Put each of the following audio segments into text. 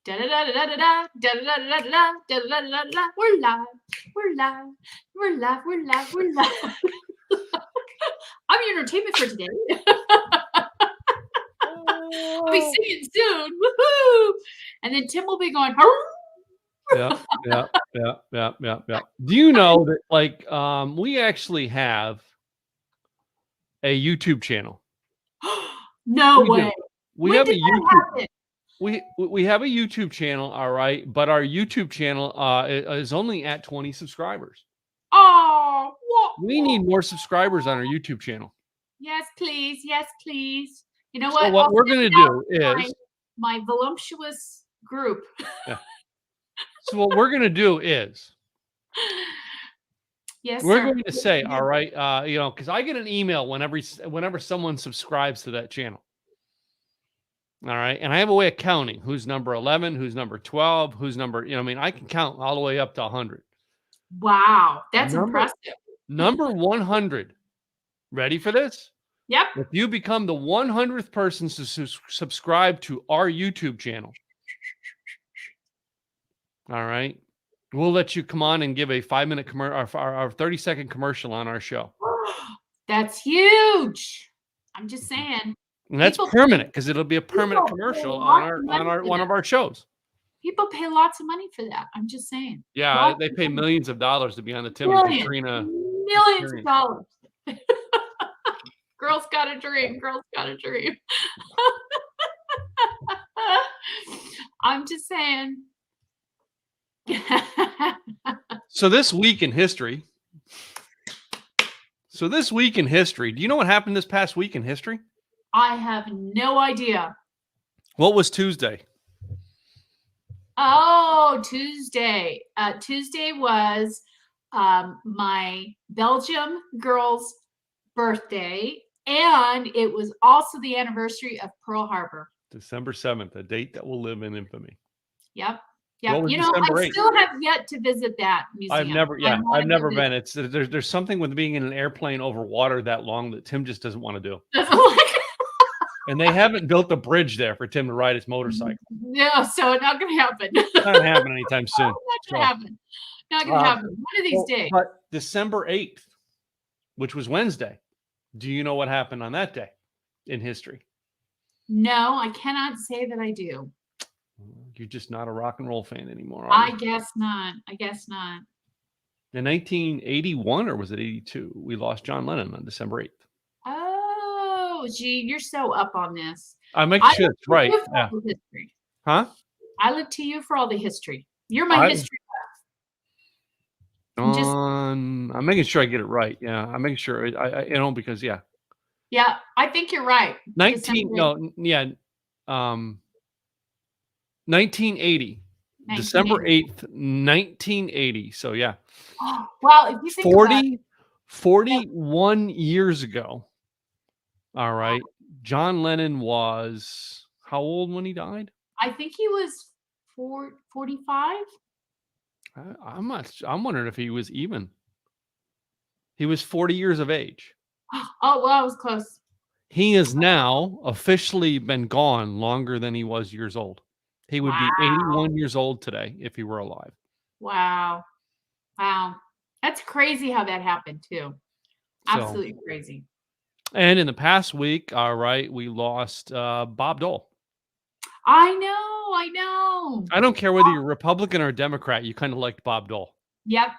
Da-da-da-da-da-da, da-da-da-da-da-da, da-da-da-da-da-da. We're live. We're live. We're live. We're live. We're live. I'm your entertainment for today. I'll be singing soon. Woohoo! And then Tim will be going, Yeah. Do you know that, like, we actually have a YouTube channel? No way. We When have a did that YouTube. happen? We have a YouTube channel, all right, but our YouTube channel is only at 20 subscribers. Oh, We need more subscribers on our YouTube channel. Yes, please. Yes, please. You know what? So what we're going to do is my voluptuous group. Yeah. So what we're going to do is Yes, we're sir. going to say, all right, because I get an email whenever someone subscribes to that channel. All right. And I have a way of counting who's number 11, who's number 12, who's number, I can count all the way up to 100. Wow. That's impressive. Number 100. Ready for this? Yep. If you become the 100th person to subscribe to our YouTube channel, all right, we'll let you come on and give a 5-minute commercial, our 30-second commercial on our show. That's huge. I'm just saying. And that's permanent because it'll be a permanent commercial on one of our shows. People pay lots of money for that. I'm just saying. Yeah, they pay millions of dollars to be on the Tim and Katrina. Millions of dollars. Girls got a dream. Girls got a dream. I'm just saying. So this week in history. Do you know what happened this past week in history? I have no idea. What was Tuesday? Oh, Tuesday. Tuesday was my Belgium girl's birthday, and it was also the anniversary of Pearl Harbor. December 7th, a date that will live in infamy. Yep. I still have yet to visit that museum. I've never been. It's there's something with being in an airplane over water that long that Tim just doesn't want to do. And they haven't built a bridge there for Tim to ride his motorcycle. No, so it's not going to happen. It's not going to happen anytime soon. Not going to happen. Not going to happen. One of these days. But December 8th, which was Wednesday, do you know what happened on that day in history? No, I cannot say that I do. You're just not a rock and roll fan anymore. I guess not. In 1981, or was it 82? We lost John Lennon on December 8th. Oh, gee, you're so up on this. I make sure it's right. Yeah. History. Huh? I look to you for all the history. You're my history buff. I'm making sure I get it right. Yeah, I'm making sure I because yeah. Yeah, I think you're right. 1980. December 8th, 1980. So yeah. Wow, if you think 41 years ago. All right. John Lennon was how old when he died? I think he was 45. I'm wondering if he was even. He was 40 years of age. Oh, well, I was close. He has now officially been gone longer than he was years old. He would be 81 years old today if he were alive. Wow. That's crazy how that happened too. Absolutely crazy. And in the past week, all right, we lost Bob Dole. I know. I don't care whether you're Republican or Democrat, you kind of liked Bob Dole. Yep.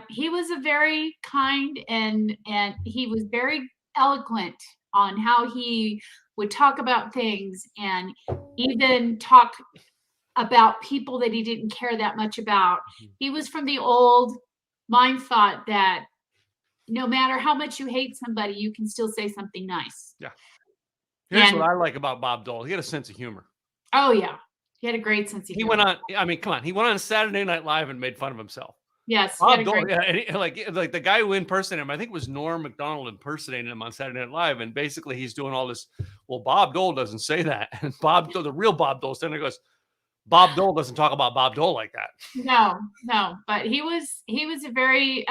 He was a very kind and he was very eloquent on how he would talk about things and even talk about people that he didn't care that much about. He was from the old mind thought that no matter how much you hate somebody, you can still say something nice. Yeah. Here's what I like about Bob Dole. He had a sense of humor. Oh, yeah. He had a great sense of humor. He went on Saturday Night Live and made fun of himself. Yes. Bob Dole, like the guy who impersonated him, I think it was Norm Macdonald impersonating him on Saturday Night Live. And basically he's doing all this. Well, Bob Dole doesn't say that. And the real Bob Dole standing there goes, Bob Dole doesn't talk about Bob Dole like that. No. But he was a very,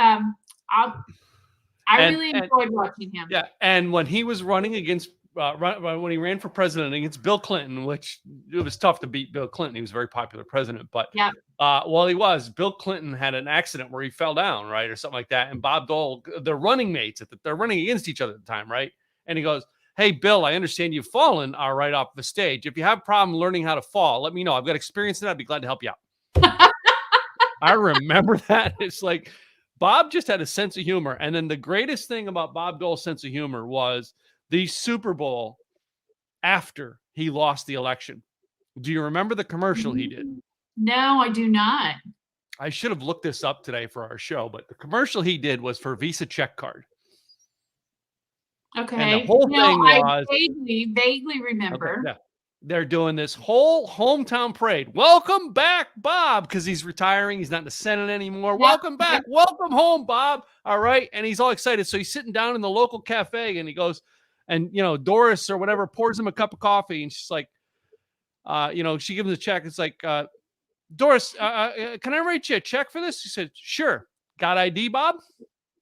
I really enjoyed watching him. Yeah. And when he was running against when he ran for president against Bill Clinton, which it was tough to beat Bill Clinton. He was a very popular president, but Yeah. Bill Clinton had an accident where he fell down, right, or something like that. And Bob Dole, they're running mates they're running against each other at the time, right? And he goes, "Hey, Bill, I understand you've fallen right off the stage. If you have a problem learning how to fall, let me know. I've got experience in that. I'd be glad to help you out." I remember that. It's like Bob just had a sense of humor. And then the greatest thing about Bob Dole's sense of humor was the Super Bowl after he lost the election. Do you remember the commercial he did? No, I do not. I should have looked this up today for our show, but the commercial he did was for Visa check card. Okay. And the whole thing was I vaguely remember. Okay, yeah. They're doing this whole hometown parade. Welcome back, Bob, because he's retiring. He's not in the Senate anymore. Yep. Welcome back. Welcome home, Bob. All right. And he's all excited. So he's sitting down in the local cafe and he goes, and, Doris or whatever pours him a cup of coffee. And she's like, she gives him a check. It's like, Doris, can I write you a check for this? He said, sure. Got ID, Bob?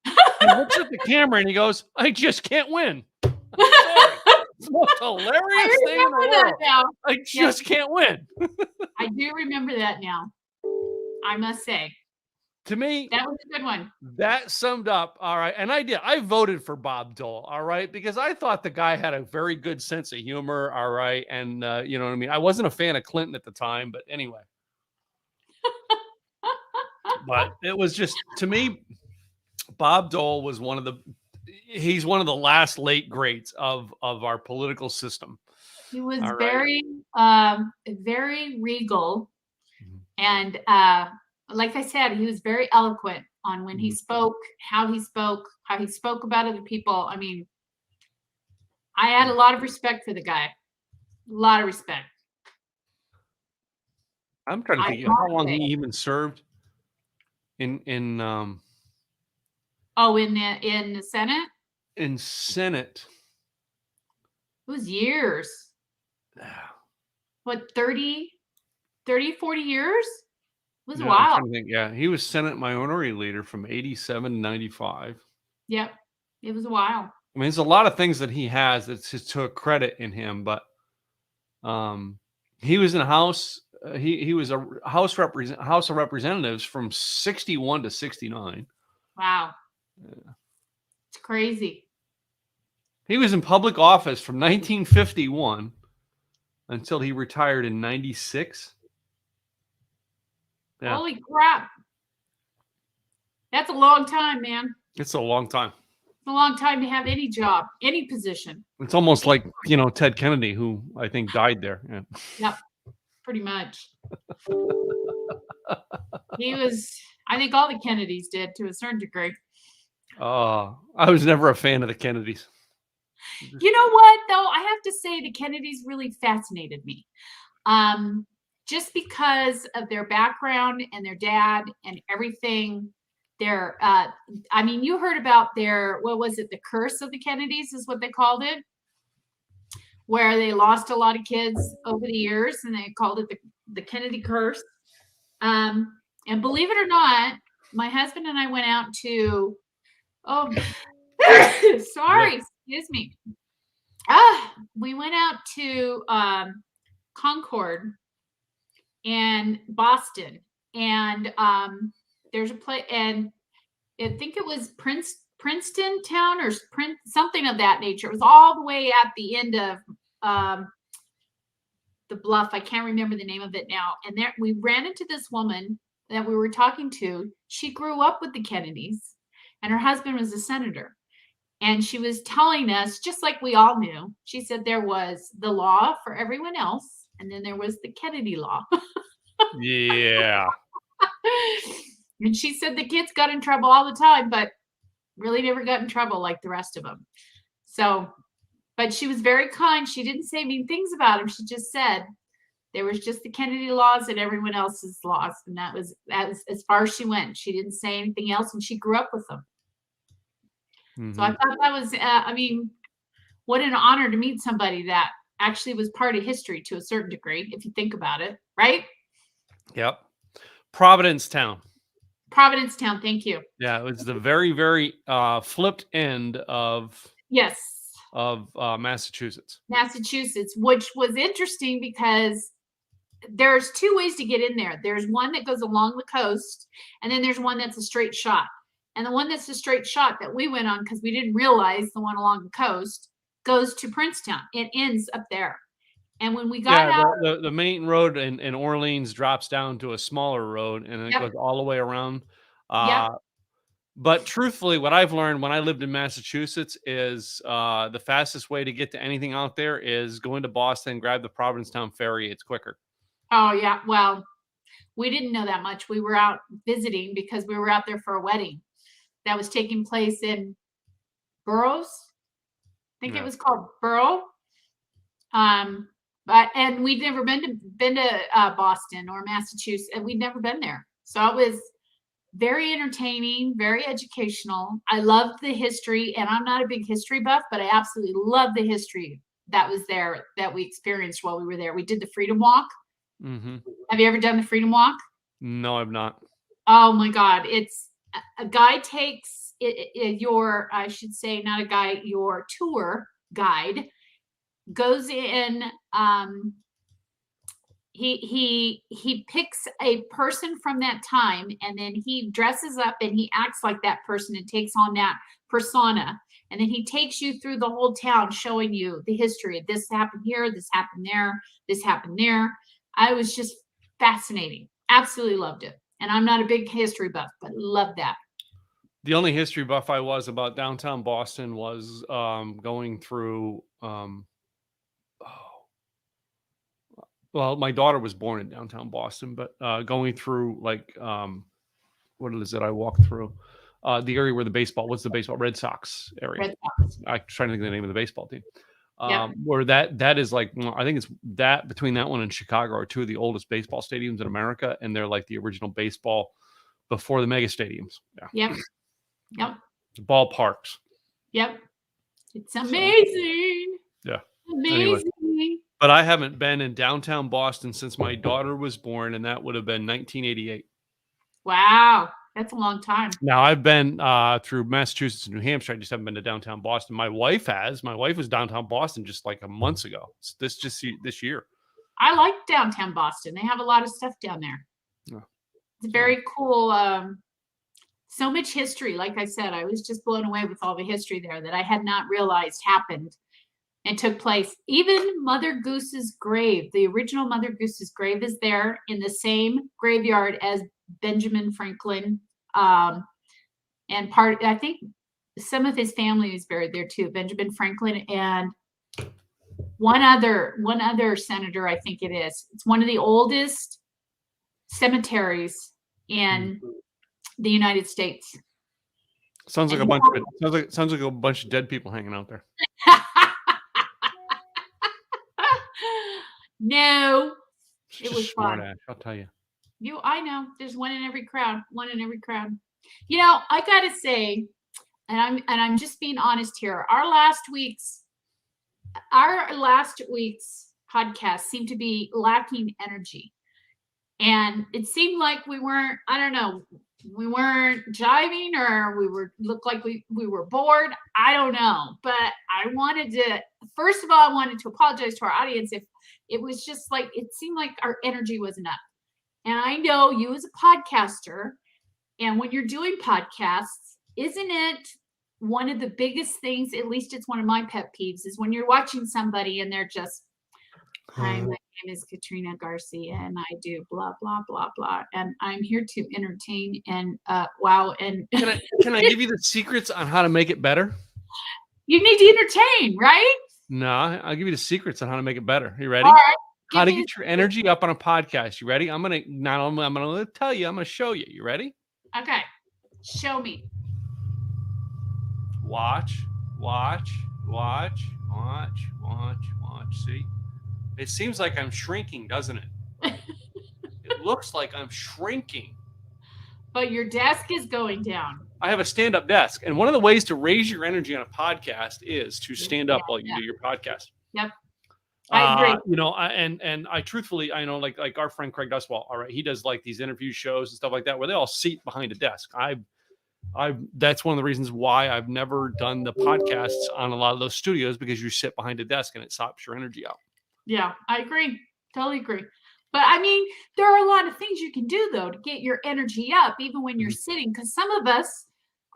He looks at the camera and he goes, I just can't win. It's the most hilarious thing in the world. Now. I just can't win. I do remember that now. I must say. To me, that was a good one. That summed up. All right. And I voted for Bob Dole. All right. Because I thought the guy had a very good sense of humor. All right. And you know what I mean? I wasn't a fan of Clinton at the time, but anyway. But it was just, to me, Bob Dole was he's one of the last late greats of our political system. He was very regal. And like I said, he was very eloquent on when he spoke, how he spoke about other people. I mean, I had a lot of respect for the guy. A lot of respect. I'm trying to think how long he even served in the Senate? In Senate. It was years. What, 30, 40 years? It was a while. He was Senate Minority Leader from 87 to 95. Yep. It was a while. I mean, there's a lot of things that he has that's just to a credit in him, but he was in a House. He was a House of Representatives from 61 to 69. Wow. Yeah. It's crazy. He was in public office from 1951 until he retired in 96. Yeah. Holy crap. That's a long time, man. It's a long time. It's a long time to have any job, any position. It's almost like, Ted Kennedy, who I think died there. Yeah. Yep. Pretty much. I think all the Kennedys did to a certain degree. I was never a fan of the Kennedys. You know what, though? I have to say the Kennedys really fascinated me. Just because of their background and their dad and everything. You heard about what was it? The curse of the Kennedys is what they called it, where they lost a lot of kids over the years and they called it the Kennedy curse. And believe it or not, my husband and I went out to, excuse me. We went out to Concord and Boston, and there's a place, and I think it was Princeton Town or something of that nature. It was all the way at the end of the bluff. I can't remember the name of it now. And there we ran into this woman that we were talking to. She grew up with the Kennedys, and her husband was a senator. And she was telling us, just like we all knew, she said there was the law for everyone else, and then there was the Kennedy law. Yeah. And she said the kids got in trouble all the time, but really never got in trouble like the rest of them. So, but she was very kind. She didn't say mean things about him. She just said there was just the Kennedy laws and everyone else's laws. And that was as far as she went. She didn't say anything else, and she grew up with them. Mm-hmm. So I thought that was, what an honor to meet somebody that actually was part of history to a certain degree, if you think about it, right? Yep. Providencetown. Thank you. Yeah, it was the very, very flipped end of. Yes. of Massachusetts. Massachusetts, which was interesting because there's two ways to get in there. There's one that goes along the coast, and then there's one that's a straight shot. And the one that's a straight shot that we went on, because we didn't realize the one along the coast goes to Princetown. It ends up there. And when we got out, the main road in Orleans drops down to a smaller road, and it Yep. goes all the way around. Yep. But truthfully, what I've learned when I lived in Massachusetts is the fastest way to get to anything out there is going to Boston, grab the Provincetown ferry. It's quicker. Oh, yeah. Well, we didn't know that much. We were out visiting because we were out there for a wedding that was taking place in Burroughs. I think it was called Borough. And we'd never been to Boston or Massachusetts, and we'd never been there. So it was very entertaining, very educational. I loved the history, and I'm not a big history buff, but I absolutely love the history that was there that we experienced while we were there. We did the Freedom Walk. Mm-hmm. Have you ever done the Freedom Walk? No, I've not. Oh my God. It's a guy takes your, I should say, not a guy, your tour guide goes in. He picks a person from that time, and then he dresses up and he acts like that person and takes on that persona. And then he takes you through the whole town, showing you the history of this happened here, this happened there, this happened there. I was just fascinating. Absolutely loved it. And I'm not a big history buff, but loved that. The only history buff I was about downtown Boston was going through. Well, my daughter was born in downtown Boston, but going through like what is it? I walked through the area where what's the baseball? Red Sox area. Red Sox. I'm trying to think of the name of the baseball team. Yep. Where that is like, I think it's that between that one and Chicago are two of the oldest baseball stadiums in America, and they're like the original baseball before the mega stadiums. Yeah. Yep. Ballparks. Yep. It's amazing. So, yeah. Amazing. Anyway, but I haven't been in downtown Boston since my daughter was born, and that would have been 1988. Wow. That's a long time. Now, I've been through Massachusetts and New Hampshire. I just haven't been to downtown Boston. My wife has. My wife was downtown Boston just like a month ago. This year. I like downtown Boston. They have a lot of stuff down there. Yeah. It's very cool. So much history. Like I said, I was just blown away with all the history there that I had not realized happened and took place. Even Mother Goose's grave, the original Mother Goose's grave, is there in the same graveyard as Benjamin Franklin. And I think some of his family is buried there too. Benjamin Franklin and one other senator, I think it is. It's one of the oldest cemeteries in the United States. Sounds like a bunch of dead people hanging out there. No, She's it was fun. Ass, I'll tell you. I know. There's one in every crowd. One in every crowd. You know, I gotta say, and I'm just being honest here. Our last week's podcast seemed to be lacking energy, and it seemed like we weren't. I don't know. We weren't jiving, or looked like we were bored. I don't know, but I wanted to. First of all, I wanted to apologize to our audience if it was just like it seemed like our energy wasn't up. And I know you as a podcaster, and when you're doing podcasts, isn't it one of the biggest things, at least it's one of my pet peeves, is when you're watching somebody and they're just, hi, my name is Katrina Garcia, and I do blah, blah, blah, blah. And I'm here to entertain and wow. And can I give you the secrets on how to make it better? You need to entertain, right? No, I'll give you the secrets on how to make it better. You ready? All right. How to get your energy up on a podcast. You ready? I'm gonna tell you. I'm gonna show you. You ready? Okay. Show me. Watch. See? It seems like I'm shrinking, doesn't it? It looks like I'm shrinking. But your desk is going down. I have a stand-up desk. And one of the ways to raise your energy on a podcast is to stand up while you do your podcast. Yep. I agree. You know, and I truthfully, I know like our friend Craig Duswall, all right, he does like these interview shows and stuff like that where they all seat behind a desk. That's one of the reasons why I've never done the podcasts on a lot of those studios, because you sit behind a desk and it stops your energy out. Yeah, I agree. Totally agree. But I mean, there are a lot of things you can do though to get your energy up, even when you're sitting, because some of us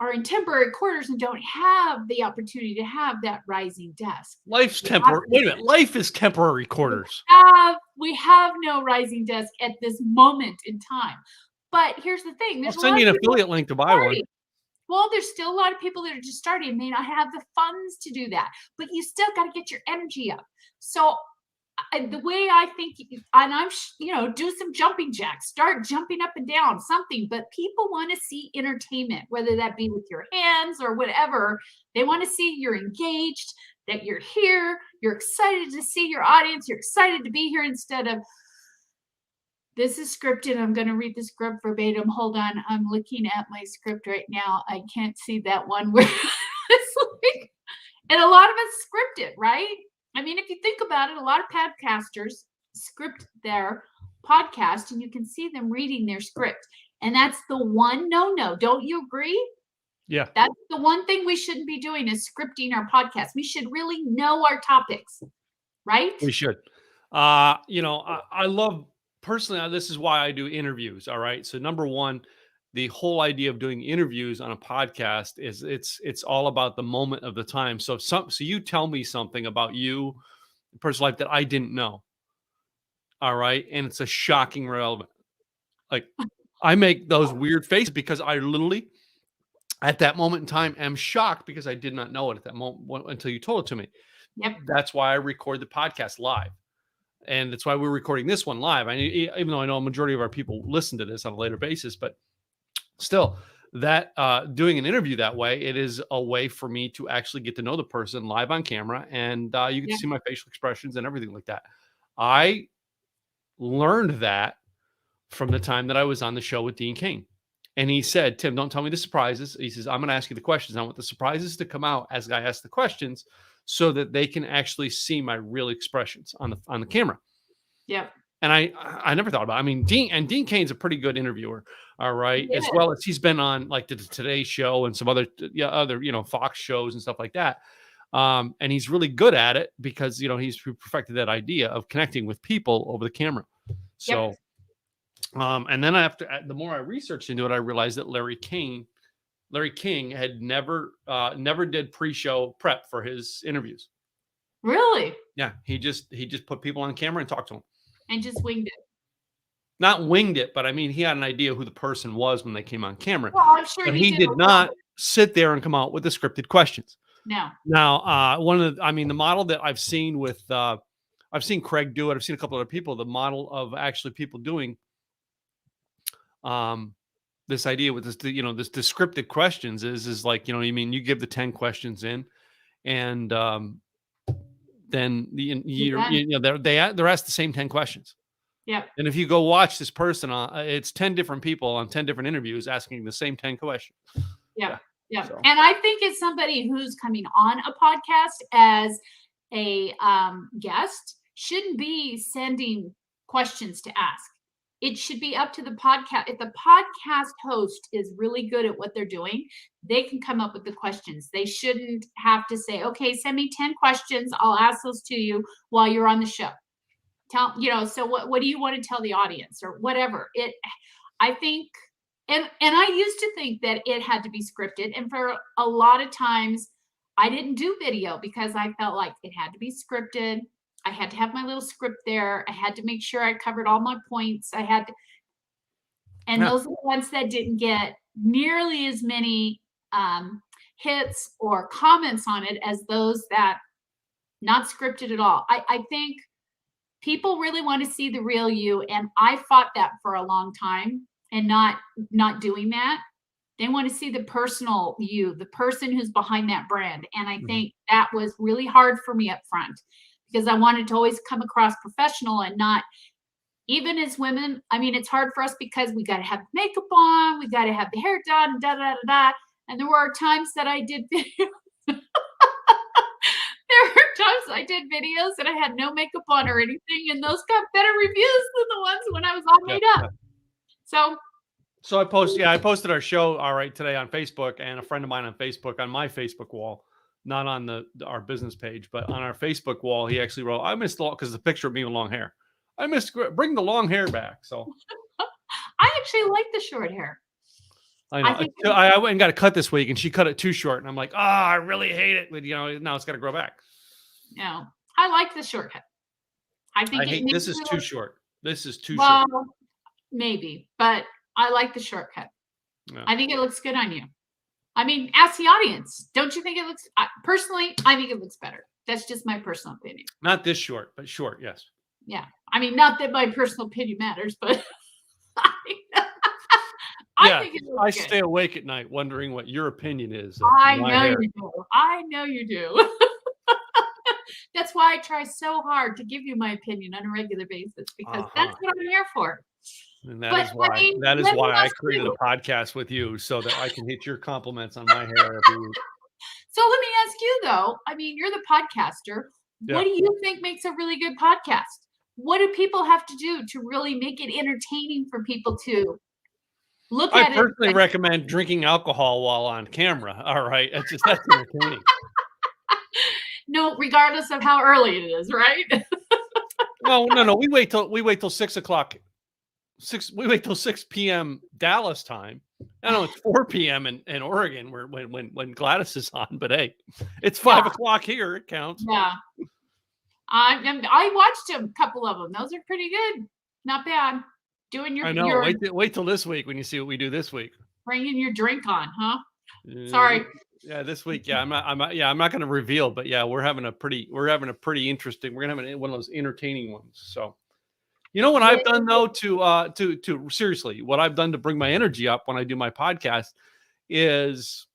are in temporary quarters and don't have the opportunity to have that rising desk. Life's temporary. Wait a minute. Life is temporary quarters. We have no rising desk at this moment in time. But here's the thing: I'll there's a send lot you of an people affiliate link to buy one. starting. Well, there's still a lot of people that are just starting, may not have the funds to do that, but you still got to get your energy up. So the way I think, and I'm, do some jumping jacks, start jumping up and down, something. But people want to see entertainment, whether that be with your hands or whatever. They want to see you're engaged, that you're here, you're excited to see your audience, you're excited to be here, instead of, this is scripted. I'm going to read the script verbatim. Hold on. I'm looking at my script right now. I can't see that one where it's like, and a lot of it's scripted, right? I mean, if you think about it, a lot of podcasters script their podcast, and you can see them reading their script. And that's the one no. Don't you agree? Yeah. That's the one thing we shouldn't be doing, is scripting our podcast. We should really know our topics, right? We should. I love, personally, this is why I do interviews. All right. So number one, the whole idea of doing interviews on a podcast is it's all about the moment of the time. So you tell me something about you, personal life, that I didn't know. All right. And it's a shocking relevant. Like, I make those weird faces because I literally, at that moment in time, am shocked because I did not know it at that moment until you told it to me. Yep. That's why I record the podcast live. And that's why we're recording this one live. Even though I know a majority of our people listen to this on a later basis, but still, that doing an interview that way, it is a way for me to actually get to know the person live on camera, and you can see my facial expressions and everything like that. I learned that from the time that I was on the show with Dean Cain. And he said, Tim, don't tell me the surprises. He says, I'm going to ask you the questions. I want the surprises to come out as I ask the questions, so that they can actually see my real expressions on the camera. Yep. And I never thought about it. I mean, Dean Cain's a pretty good interviewer, all right, Yeah. as well as he's been on like the Today Show and some other Fox shows and stuff like that. And he's really good at it because he's perfected that idea of connecting with people over the camera. So, and then the more I researched into it, I realized that Larry King had never did pre-show prep for his interviews. Really? Yeah, he just put people on camera and talked to them. And just winged it. Not winged it, but I mean, he had an idea who the person was when they came on camera. Well, I'm sure but he did not sit there and come out with the scripted questions. No. Now, the model that I've seen with, I've seen Craig do it. I've seen a couple other people. The model of actually people doing, this idea with this, this scripted questions is like, you give the 10 questions in, and then they're asked the same 10 questions. Yeah. And if you go watch this person, it's 10 different people on 10 different interviews asking the same 10 questions. Yeah. So. And I think it's somebody who's coming on a podcast as a guest shouldn't be sending questions to ask. It should be up to the podcast. If the podcast host is really good at what they're doing, they can come up with the questions. They shouldn't have to say, okay, send me 10 questions. I'll ask those to you while you're on the show. So what do you want to tell the audience or whatever? I think, and I used to think that it had to be scripted. And for a lot of times I didn't do video because I felt like it had to be scripted. I had to have my little script there. I had to make sure I covered all my points. Those are the ones that didn't get nearly as many hits or comments on it as those that not scripted at all. I think people really want to see the real you, and I fought that for a long time, and not doing that. They want to see the personal you, the person who's behind that brand, and I think that was really hard for me up front, because I wanted to always come across professional and not, even as women, I mean, it's hard for us because we got to have makeup on, we got to have the hair done, and there were times that I did videos. There were times I did videos and I had no makeup on or anything, and those got better reviews than the ones when I was all made up. So So I posted our show all right today on Facebook, and a friend of mine on Facebook on my Facebook wall, not on our business page, but on our Facebook wall, he actually wrote, "I missed the because the picture of me with long hair. I missed bring the long hair back." So I actually like the short hair. I I know think I went and got a cut this week, and she cut it too short, and I'm like, I really hate it. But now it's got to grow back. no, I like the short cut. I think I it hate makes this is me too look short. This is too well, short. maybe, but I like the shortcut. Yeah. I think it looks good on you. I mean, ask the audience. Don't you think it looks? Personally, I think it looks better. That's just my personal opinion. Not this short, but short, yes. Yeah, I mean, not that my personal opinion matters, but I Yeah, think it I looks good. stay awake at night wondering what your opinion is. I know you do. I know you do. That's why I try so hard to give you my opinion on a regular basis, because that's what I'm here for. And that But is why I mean, that is let me why I ask created a you. podcast with you, so that I can hit your compliments on my hair every week. So let me ask you though. I mean, you're the podcaster. Yeah. What do you think makes a really good podcast? What do people have to do to really make it entertaining for people to look I at it? personally recommend drinking alcohol while on camera. All right, that's entertaining. No, regardless of how early it is, right? Well, no, we wait till 6 o'clock. We wait till 6 p.m. Dallas time. I know it's 4 p.m. in Oregon when Gladys is on, but hey, it's 5 o'clock here. It counts. Yeah. I watched a couple of them. Those are pretty good. Not bad. Doing your I know. Wait till this week when you see what we do this week. Bringing your drink on, huh? Sorry. Yeah, this week. Yeah, I'm not going to reveal, but yeah, we're having a pretty interesting. We're gonna have one of those entertaining ones. So, what I've done though to seriously, what I've done to bring my energy up when I do my podcast is,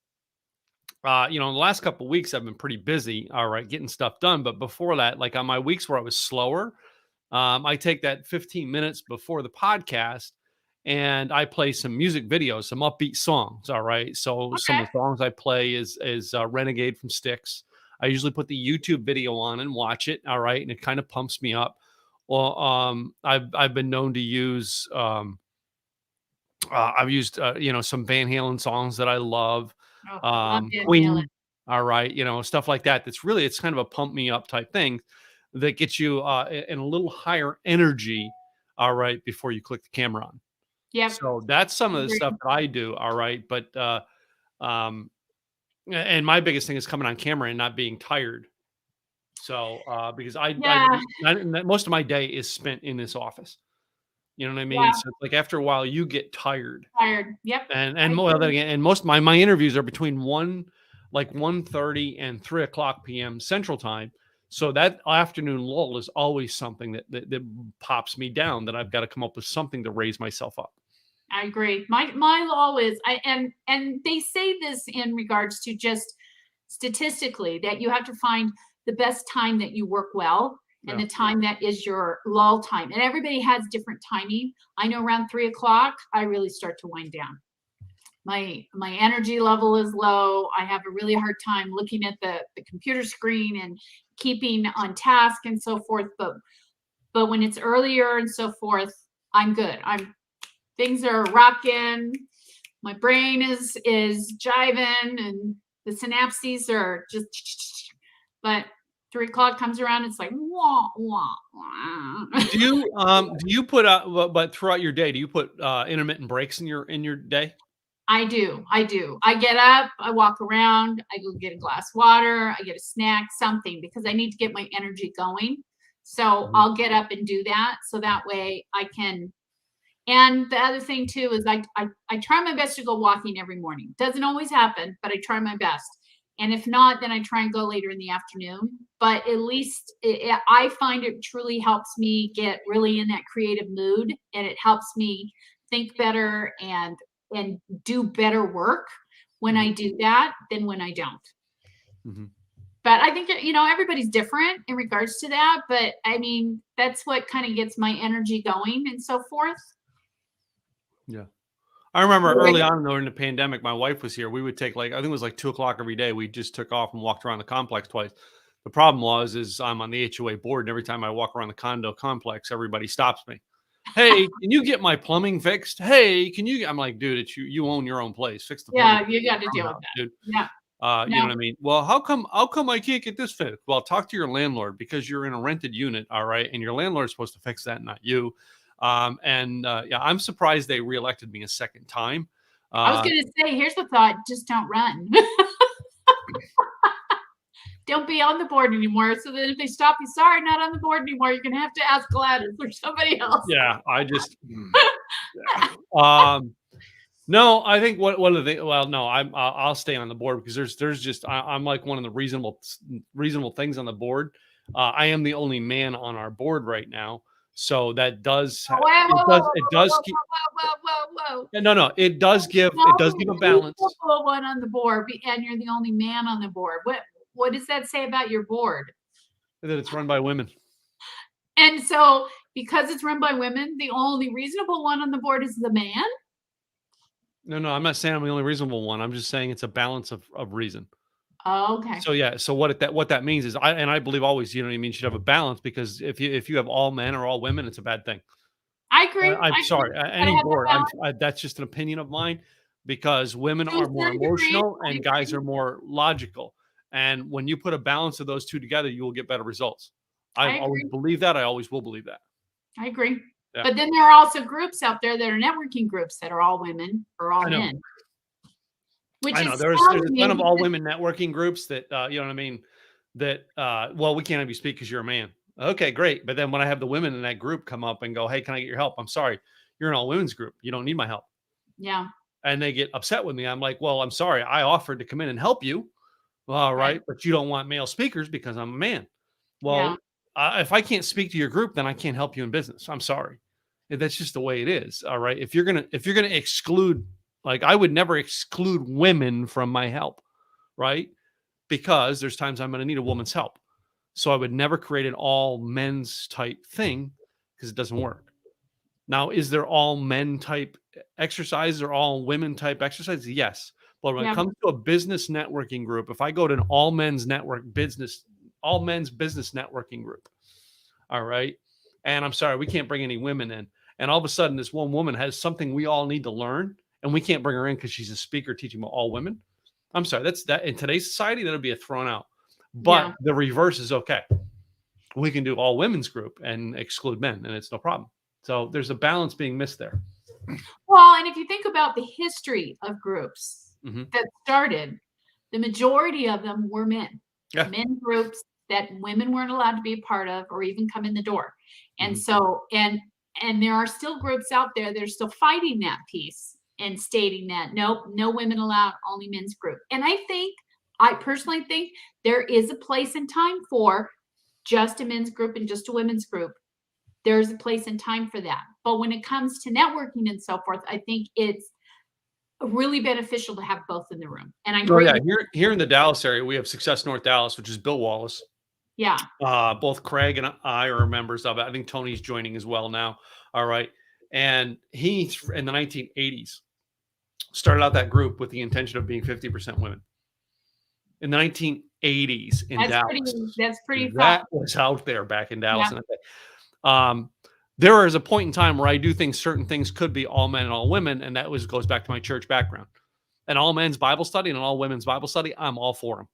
in the last couple of weeks I've been pretty busy. All right, getting stuff done. But before that, like on my weeks where I was slower, I take that 15 minutes before the podcast and I play some music videos, some upbeat songs. All right. So some of the songs I play is Renegade from Styx. I usually put the YouTube video on and watch it. All right. And it kind of pumps me up. Well, I've been known to use, I've used, some Van Halen songs that I love. Queen. All right. Stuff like that. It's kind of a pump me up type thing that gets you in a little higher energy. All right. Before you click the camera on. Yeah. So that's some of the stuff that I do. All right. But, and my biggest thing is coming on camera and not being tired. So, because most of my day is spent in this office. You know what I mean? Yeah. So it's like after a while you get tired. Yep. And most of my interviews are between 1:30 and 3:00 p.m. Central Time. So that afternoon lull is always something that pops me down, that I've got to come up with something to raise myself up. I agree. My law is and they say this in regards to just statistically that you have to find the best time that you work well and the time that is your lull time. And everybody has different timing. I know around 3:00, I really start to wind down. My energy level is low. I have a really hard time looking at the computer screen and keeping on task and so forth. But when it's earlier and so forth, I'm good. Things are rocking. My brain is jiving and the synapses are just, but 3:00 comes around, it's like wah wah wah. Do you put but throughout your day, do you put intermittent breaks in your day? I do. I get up, I walk around, I go get a glass of water, I get a snack, something, because I need to get my energy going. So I'll get up and do that. So that way I can. And the other thing too is I try my best to go walking every morning. Doesn't always happen, but I try my best. And if not, then I try and go later in the afternoon. But at least I find it truly helps me get really in that creative mood, and it helps me think better and do better work when I do that than when I don't. Mm-hmm. But I think, everybody's different in regards to that. But I mean, that's what kind of gets my energy going and so forth. Yeah. I remember early on during the pandemic, my wife was here. We would take I think it was 2:00 every day. We just took off and walked around the complex twice. The problem is I'm on the HOA board, and every time I walk around the condo complex, everybody stops me. Hey, can you get my plumbing fixed? Hey, can you? I'm like, dude, it's you. You own your own place. Fix the plumbing. Yeah, you got to Your deal own with house, that. dude. Yeah. You know No, what I mean? Well, how come I can't get this fixed? Well, talk to your landlord because you're in a rented unit, all right, and your landlord's supposed to fix that, not you. Yeah, I'm surprised they reelected me a second time. I was Uh, going to say, here's the thought: just don't run. Don't be on the board anymore. So that if they stop you, sorry, not on the board anymore. You're going to have to ask Gladys or somebody else. yeah, I just. um, No, I think what are the well, no, I'll stay on the board because there's just I'm like one of the reasonable things on the board. I am the only man on our board right now, so that does Whoa, whoa, whoa, whoa, it whoa, does whoa, keep whoa, whoa, whoa, whoa. no it does give a Two balance. people, one on the board, and you're the only man on the board. What does that say about your board? That it's run by women. And so, because it's run by women, the only reasonable one on the board is the man. No, I'm not saying I'm the only reasonable one. I'm just saying it's a balance of reason. Oh, okay. So yeah, so what that means is I believe always, you know what I mean, you should have a balance because if you have all men or all women, it's a bad thing. I agree. I'm I agree. sorry, Gotta any have that board. balance That's just an opinion of mine because women to a are more certain degree. emotional I and guys agree. are more logical. And when you put a balance of those two together, you will get better results. I've I always agree. believed that. I always will believe that. I agree. Yeah, But then there are also groups out there that are networking groups that are all women or all I know. men, which I is know. There's sad to a ton me of all because women networking groups that you know what I mean. That well, we can't have you speak because you're a man. Okay, great. But then when I have the women in that group come up and go, "Hey, can I get your help?" I'm sorry, you're an all women's group. You don't need my help. yeah, And they get upset with me. I'm like, well, I'm sorry. I offered to come in and help you. Well, all right. right, but you don't want male speakers because I'm a man. Yeah. Well, if I can't speak to your group, then I can't help you in business. I'm sorry. That's just the way it is. All right. If you're gonna exclude, like I would never exclude women from my help, right? Because there's times I'm gonna need a woman's help. So I would never create an all men's type thing because it doesn't work. Now, is there all men type exercises or all women type exercises? Yes. But when it Yeah. comes to a business networking group, if I go to an all men's all men's business networking group, all right, and I'm sorry, we can't bring any women in. And all of a sudden, this one woman has something we all need to learn, and we can't bring her in because she's a speaker teaching all women. I'm sorry, that's that in today's society, that'll be a thrown out. But Yeah. the reverse is okay. We can do all women's group and exclude men, and it's no problem. So there's a balance being missed there. Well, and if you think about the history of groups Mhm. that started, the majority of them were men. Yeah. Men groups that women weren't allowed to be a part of or even come in the door. And Mhm. so and there are still groups out there that are still fighting that piece and stating that nope, no women allowed, only men's group. And I personally think there is a place and time for just a men's group and just a women's group. There's a place and time for that. But when it comes to networking and so forth, I think it's really beneficial to have both in the room. And I Oh agree yeah, with here in the Dallas area, we have Success North Dallas, which is Bill Wallace. yeah. Both Craig and I are members of it. I think Tony's joining as well now. All right, and he in the 1980s started out that group with the intention of being 50% women. In the 1980s in Dallas, That's pretty fun. that was out there back in Dallas. Yeah. And um, there is a point in time where I do think certain things could be all men and all women, and that goes back to my church background. An all men's Bible study and an all women's Bible study, I'm all for them.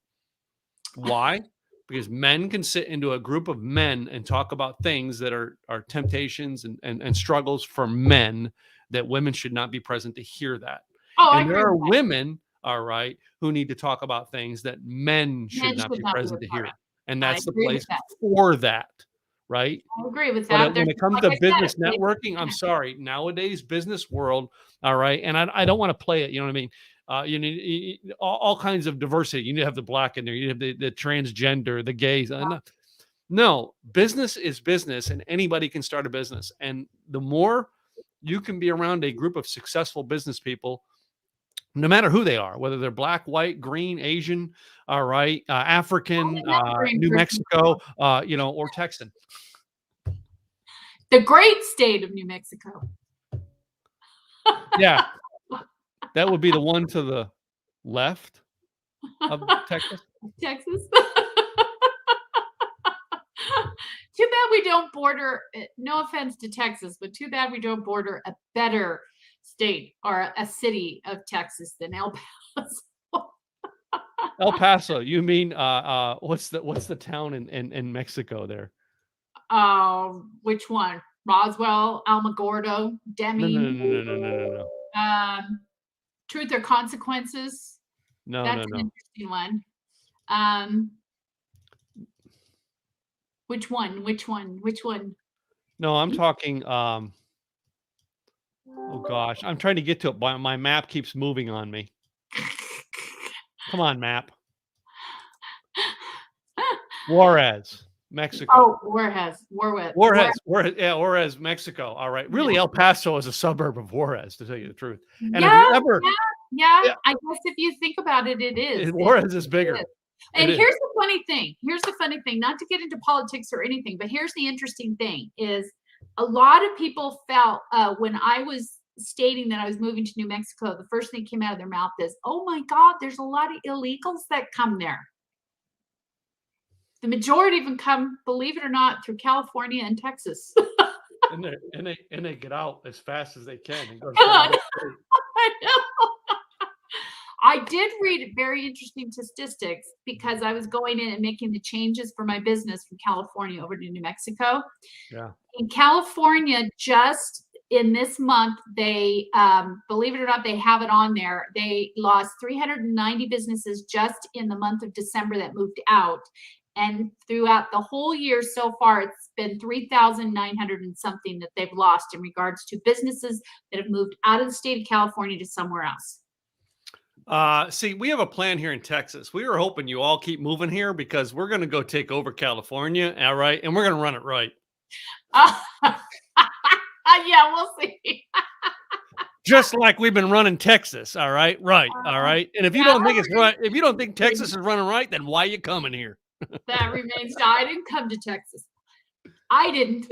Why? Because men can sit into a group of men and talk about things that are temptations and struggles for men that women should not be present to hear that. Oh, I And there agree are with that. women, all right, who need to talk about things that men should Men not should be not be a present to part hear. of. And I that's the agree with place that. for that, right? I agree with But that. when There's it comes like to I said, business a place networking, I'm sorry, nowadays business world, all right, and I don't want to play it. You know what I mean? You need all kinds of diversity. You need to have the black in there. You have the transgender, the gays. No, business is business, and anybody can start a business. And the more you can be around a group of successful business people, no matter who they are, whether they're black, white, green, Asian, all right, African, another green New person. Mexico, or Texan. The great state of New Mexico. Yeah, that would be the one to the left of Texas. Texas. Too bad we don't border, no offense to Texas, but too bad we don't border a better state or a city of Texas than El Paso. El Paso. You mean what's the town in Mexico there? Which one? Roswell, Alamogordo, No, no, Deming, no, no, no, no, no, no. Truth or Consequences. No, That's no, an no. interesting one. Which one? Which one? Which one? No, I'm talking oh gosh, I'm trying to get to it, but my map keeps moving on me. Come on, map. Juarez, Mexico. Oh, Juarez. Yeah, Juarez, Mexico. All right. Really, Yeah. El Paso is a suburb of Juarez, to tell you the truth. And have Yeah, you ever yeah. I guess if you think about it, it is. Juarez is bigger. Is. And It is. here's the funny thing. Here's the funny thing. Not to get into politics or anything, but here's the interesting thing: is a lot of people felt when I was stating that I was moving to New Mexico, the first thing that came out of their mouth is, "Oh my God, there's a lot of illegals that come there." The majority of them come, believe it or not, through California and Texas. And they get out as fast as they can and go to God. some other state. I know. I did read very interesting statistics because I was going in and making the changes for my business from California over to New Mexico. Yeah. In California, just in this month, they, believe it or not, they have it on there. They lost 390 businesses just in the month of December that moved out. And throughout the whole year so far, it's been 3,900 and something that they've lost in regards to businesses that have moved out of the state of California to somewhere else. See, we have a plan here in Texas. We were hoping you all keep moving here because we're going to go take over California. All right. And we're going to run it right. Yeah, we'll see. Just like we've been running Texas. All right. Right. All right. And if you don't think it's right, if you don't think Texas is running right, then why are you coming here? That remains. I didn't come to Texas. I didn't.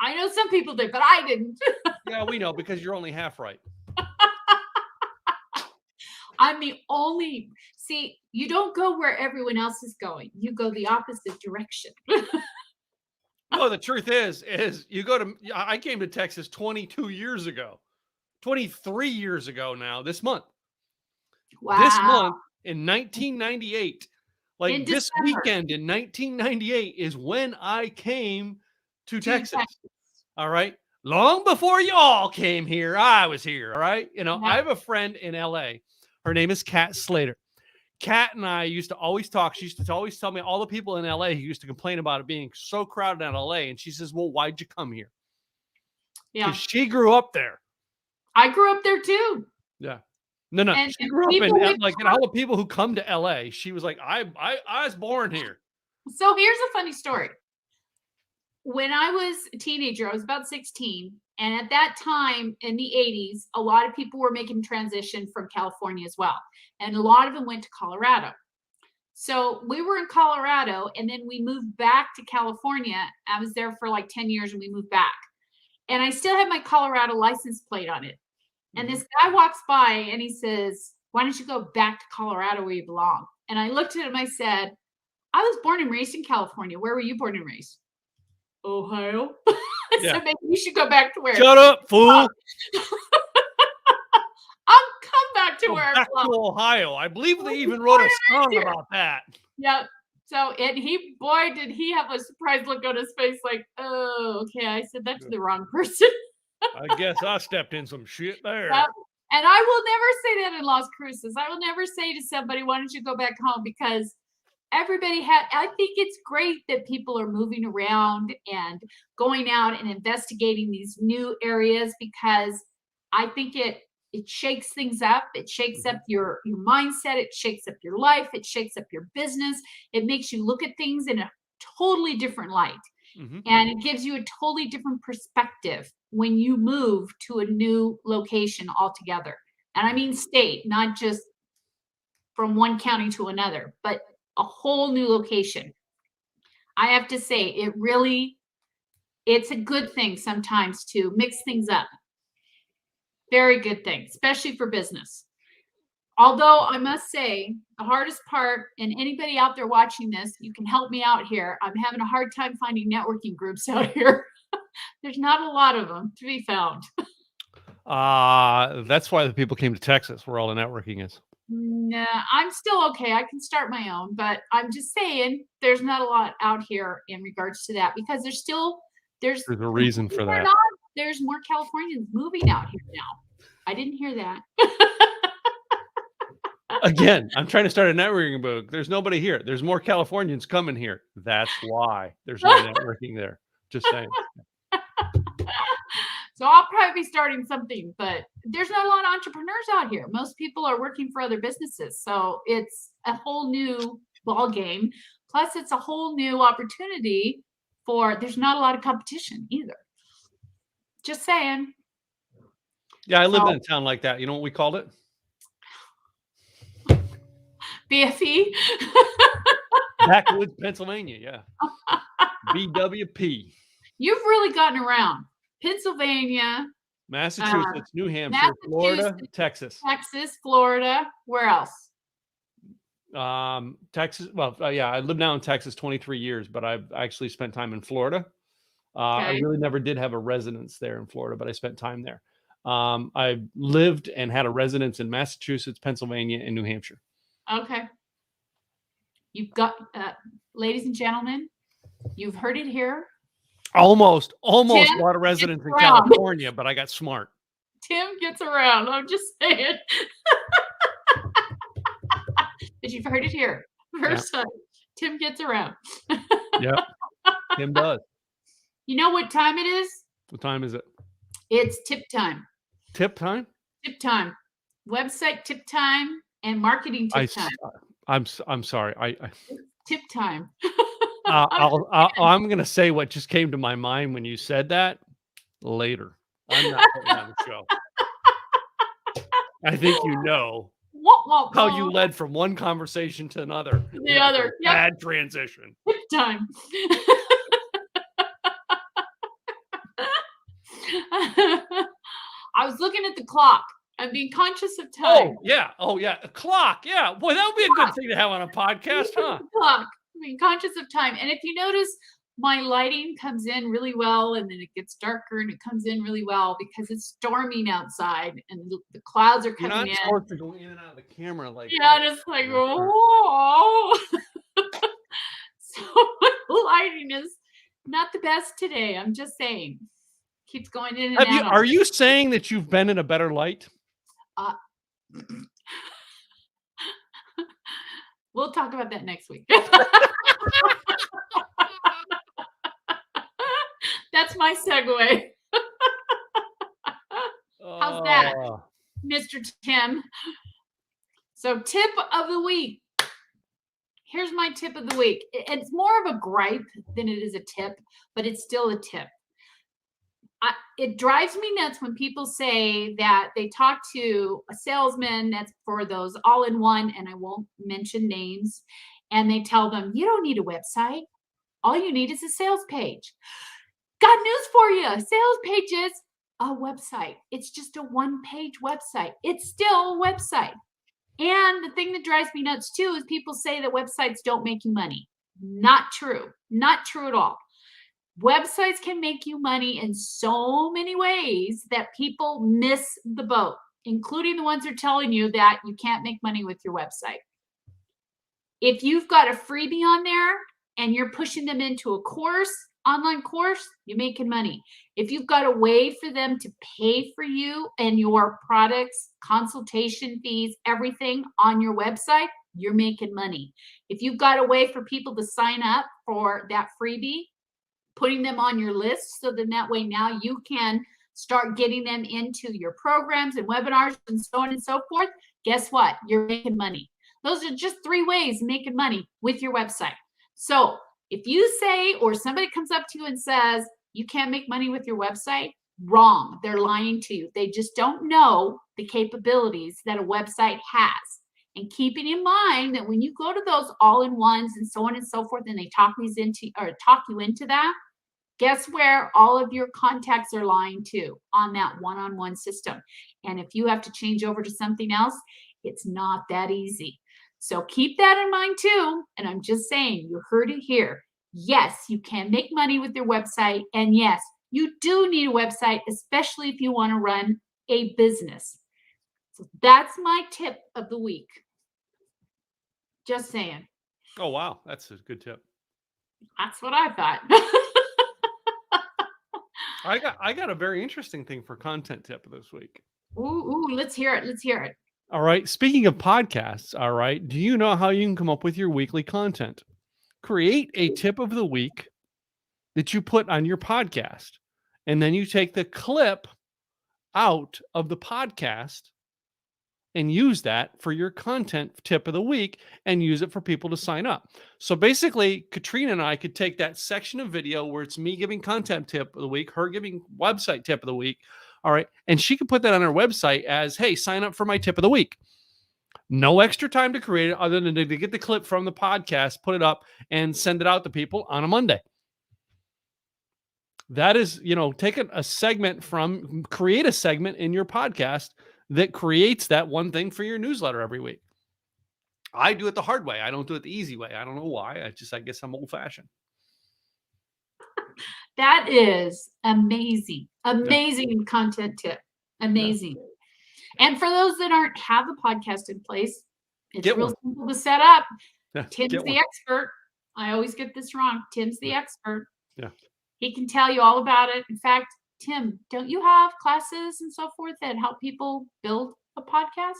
I know some people did, but I didn't. Yeah, we know because you're only half right. I'm the only. See, you don't go where everyone else is going. You go the opposite direction. No, the truth is you go to. I came to Texas 22 years ago, 23 years ago now. This month. Wow. This month in 1998, like In this December. weekend in 1998 is when I came to Texas. All right. Long before y'all came here, I was here. All right. You know, Yeah. I have a friend in LA. Her name is Kat Slater. Kat and I used to always talk. She used to always tell me all the people in LA who used to complain about it being so crowded in LA. And she says, well, why'd you come here? Yeah. Because she grew up there. I grew up there too. Yeah. No. And She grew up people in would like and all the people who come to LA. She was like, I was born here. So here's a funny story. When I was a teenager, I was about 16. And at that time in the 80s, a lot of people were making transition from California as well. And a lot of them went to Colorado. So we were in Colorado and then we moved back to California. I was there for like 10 years and we moved back. And I still have my Colorado license plate on it. And this guy walks by and he says, why don't you go back to Colorado where you belong? And I looked at him, I said, I was born and raised in California. Where were you born and raised? Ohio. Yeah. So maybe you should go back to where. Shut up, fool. I'll come back to Go where back I to belong. Ohio. I believe they even wrote a song about that. Yep. So, and he, boy, did he have a surprised look on his face like, oh, okay. I said that to the wrong person. I guess I stepped in some shit there. Yep. And I will never say that in Las Cruces. I will never say to somebody, why don't you go back home? Because everybody I think it's great that people are moving around and going out and investigating these new areas because I think it shakes things up. It shakes up your mindset. It shakes up your life. It shakes up your business. It makes you look at things in a totally different light. Mm-hmm. And it gives you a totally different perspective when you move to a new location altogether. And I mean state, not just from one county to another, but a whole new location. I have to say, it's a good thing sometimes to mix things up. Very good thing, especially for business. Although I must say, the hardest part, and anybody out there watching this, you can help me out here. I'm having a hard time finding networking groups out here. There's not a lot of them to be found. That's why the people came to Texas, where all the networking is. Nah, I'm still okay. I can start my own, but I'm just saying there's not a lot out here in regards to that because there's There's a reason for that. There's more Californians moving out here now. I didn't hear that. Again, I'm trying to start a networking book. There's nobody here. There's more Californians coming here. That's why there's no networking there. Just saying. So I'll probably be starting something, but there's not a lot of entrepreneurs out here. Most people are working for other businesses. So it's a whole new ball game. Plus, it's a whole new opportunity there's not a lot of competition either. Just saying. Yeah, I lived in a town like that. You know what we called it? BFE? Backwoods, Pennsylvania. Yeah. BWP. You've really gotten around. Pennsylvania, Massachusetts, New Hampshire, Florida, Texas. Texas, Florida. Where else? Texas. Well, yeah, I lived now in Texas 23 years, but I've actually spent time in Florida. I really never did have a residence there in Florida, but I spent time there. I lived and had a residence in Massachusetts, Pennsylvania, and New Hampshire. Okay. You've got, ladies and gentlemen, you've heard it here. Almost Tim bought a residence in California, but I got smart. Tim gets around. I'm just saying. But you've heard it here. First time. Tim gets around. Yep. Tim does. You know what time it is? What time is it? It's tip time. Tip time? Tip time. Website tip time and marketing tip time. I'm sorry. Tip time. I'm going to say what just came to my mind when you said that later. I'm not putting on the show. I think you know how you led from one conversation to another. The other. Yep. Bad transition. Tip time. I was looking at the clock. I'm being conscious of time. Oh, yeah. A clock. Yeah. Boy, that would be a good thing to have on a podcast, huh? Clock. I mean, conscious of time. And if you notice, my lighting comes in really well, and then it gets darker, and it comes in really well because it's storming outside, and the clouds are coming in. You're not supposed to go in and out of the camera like that. Yeah, just like, oh. So my lighting is not the best today. I'm just saying. Keeps going in and out. Are you saying that you've been in a better light? We'll talk about that next week. That's my segue. How's that, Mr. Tim? So, tip of the week. Here's my tip of the week. It's more of a gripe than it is a tip, but it's still a tip. It drives me nuts when people say that they talk to a salesman that's for those all-in-one, and I won't mention names, and they tell them, you don't need a website. All you need is a sales page. Got news for you. Sales page is a website. It's just a one-page website. It's still a website. And the thing that drives me nuts too is people say that websites don't make you money. Not true. Not true at all. Websites can make you money in so many ways that people miss the boat, including the ones who are telling you that you can't make money with your website. If you've got a freebie on there and you're pushing them into a course, online course, you're making money. If you've got a way for them to pay for you and your products, consultation fees, everything on your website, you're making money. If you've got a way for people to sign up for that freebie, putting them on your list so then that way now you can start getting them into your programs and webinars and so on and so forth, guess what? You're making money. Those are just 3 ways of making money with your website. So if you say, or somebody comes up to you and says, you can't make money with your website, wrong. They're lying to you. They just don't know the capabilities that a website has. And keeping in mind that when you go to those all-in-ones and so on and so forth, and they talk you into that, guess where all of your contacts are lying to? On that one-on-one system. And if you have to change over to something else, It's not that easy. So keep that in mind too. And I'm just saying, you heard it here. Yes, you can make money with your website. And yes, you do need a website, especially if you want to run a business. So that's my tip of the week. Just saying. Oh, wow. That's a good tip. That's what I thought. I got a very interesting thing for content tip this week. Ooh, let's hear it. Let's hear it. All right. Speaking of podcasts, all right. Do you know how you can come up with your weekly content? Create a tip of the week that you put on your podcast. And then you take the clip out of the podcast and use that for your content tip of the week and use it for people to sign up. So basically, Katrina and I could take that section of video where it's me giving content tip of the week, her giving website tip of the week. All right. And she could put that on her website as, hey, sign up for my tip of the week. No extra time to create it other than to get the clip from the podcast, put it up, and send it out to people on a Monday. That is, take a segment create a segment in your podcast that creates that one thing for your newsletter every week. I do it the hard way. I don't do it the easy way. I don't know why. I guess I'm old fashioned. That is amazing. Amazing content tip. Amazing. Yeah. And for those that aren't have a podcast in place, it's real simple to set up. Tim's the expert. I always get this wrong. Tim's the expert. Yeah. He can tell you all about it. In fact, Tim, don't you have classes and so forth that help people build a podcast?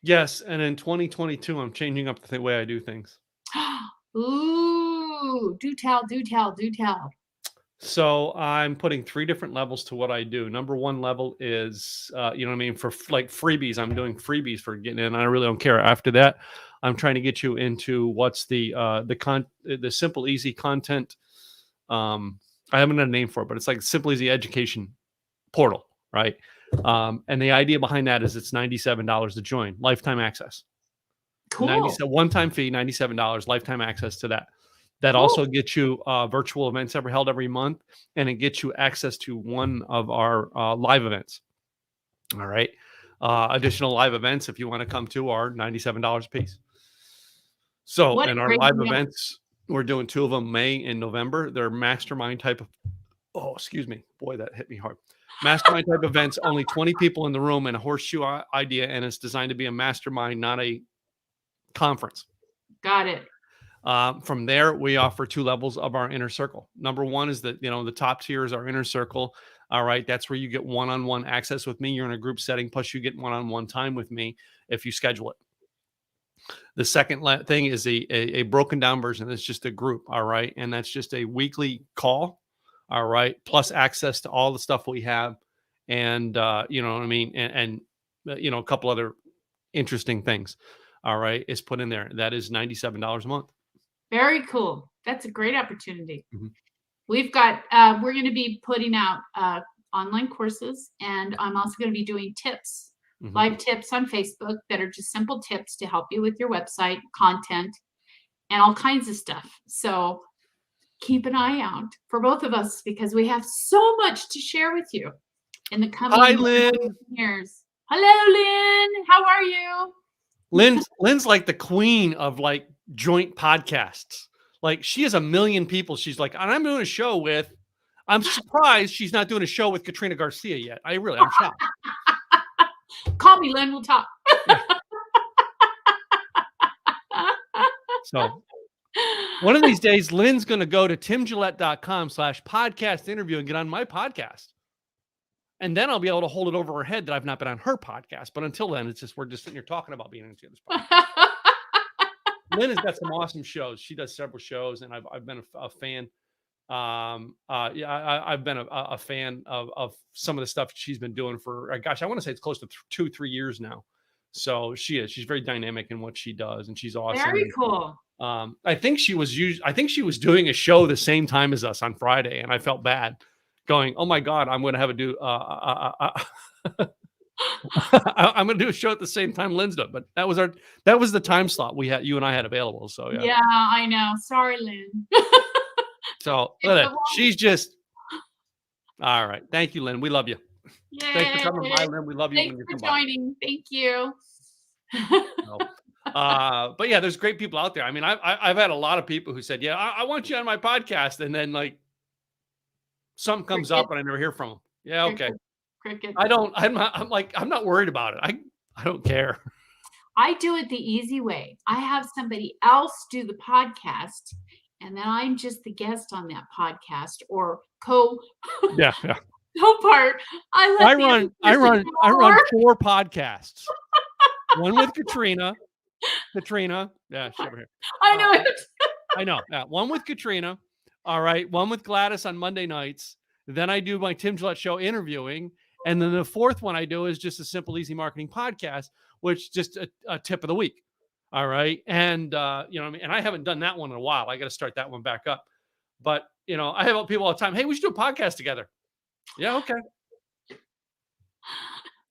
Yes. And in 2022, I'm changing up the way I do things. Ooh, do tell. So I'm putting 3 different levels to what I do. Number 1 level is, for like freebies. I'm doing freebies for getting in. I really don't care. After that, I'm trying to get you into what's the simple, easy content. I haven't had a name for it, but it's like Simple Easy Education portal, right? And the idea behind that is it's $97 to join, lifetime access. Cool. One-time fee, $97, lifetime access to that. That also gets you virtual events held every month, and it gets you access to one of our live events. All right. Additional live events, if you want to come to, are $97 a piece. So, and our live events, we're doing 2 of them, May and November. They're mastermind type of, excuse me. Boy, that hit me hard. Mastermind type events, only 20 people in the room and a horseshoe idea. And it's designed to be a mastermind, not a conference. Got it. From there, we offer 2 levels of our inner circle. Number 1 is that, the top tier is our inner circle. All right. That's where you get one-on-one access with me. You're in a group setting, plus you get one-on-one time with me if you schedule it. The second thing is a broken down version. That's just a group. All right. And that's just a weekly call. All right. Plus access to all the stuff we have. And, you know what I mean? And a couple other interesting things. All right. Is put in there. That is $97 a month. Very cool. That's a great opportunity. Mm-hmm. We've got, we're going to be putting out online courses, and I'm also going to be doing tips. Mm-hmm. Live tips on Facebook that are just simple tips to help you with your website content and all kinds of stuff. So keep an eye out for both of us, because we have so much to share with you in the coming years. Hello, Lynn. How are you? Lynn's like the queen of like joint podcasts. Like, she has 1 million people. She's like, and I'm doing a show with, I'm surprised she's not doing a show with Katrina Garcia yet. I'm shocked. Call me, Lynn. We'll talk. So one of these days, Lynn's going to go to timgillette.com/podcast interview and get on my podcast. And then I'll be able to hold it over her head that I've not been on her podcast. But until then, we're just sitting here talking about being on each other's podcast. Lynn has got some awesome shows. She does several shows, and I've been a fan. I've been a fan of some of the stuff she's been doing for, I want to say it's close to 2-3 years now. So she's very dynamic in what she does, and she's awesome. Very cool. I think she was doing a show the same time as us on Friday, and I felt bad going, oh my God, I'm going to have I'm going to do a show at the same time Lynn's doing, but that was the time slot you and I had available. So yeah, I know. Sorry, Lynn. So she's just all right. Thank you, Lynn. We love you. Yay. Thanks for coming by, Lynn. We love you. Thanks for joining. Thank you. So, but yeah, there's great people out there. I mean, I've had a lot of people who said, "Yeah, I want you on my podcast," and then like something comes Cricket, up and I never hear from them. Yeah, okay. cricket, cricket. I'm not worried about it. I don't care. I do it the easy way. I have somebody else do the podcast, and then I'm just the guest on that podcast or Yeah, yeah. co-part. I let the other person do I all the run work. 4 podcasts. One with Katrina. Yeah, she's over here. I Uh, know it. I know. Yeah, one with Katrina. All right. One with Gladys on Monday nights. Then I do my Tim Gillette show interviewing. And then the fourth one I do is just a simple, easy marketing podcast, which just a tip of the week. All right. And, you know what I mean? And I haven't done that one in a while. I got to start that one back up. But, you know, I have people all the time. Hey, we should do a podcast together. Yeah. Okay.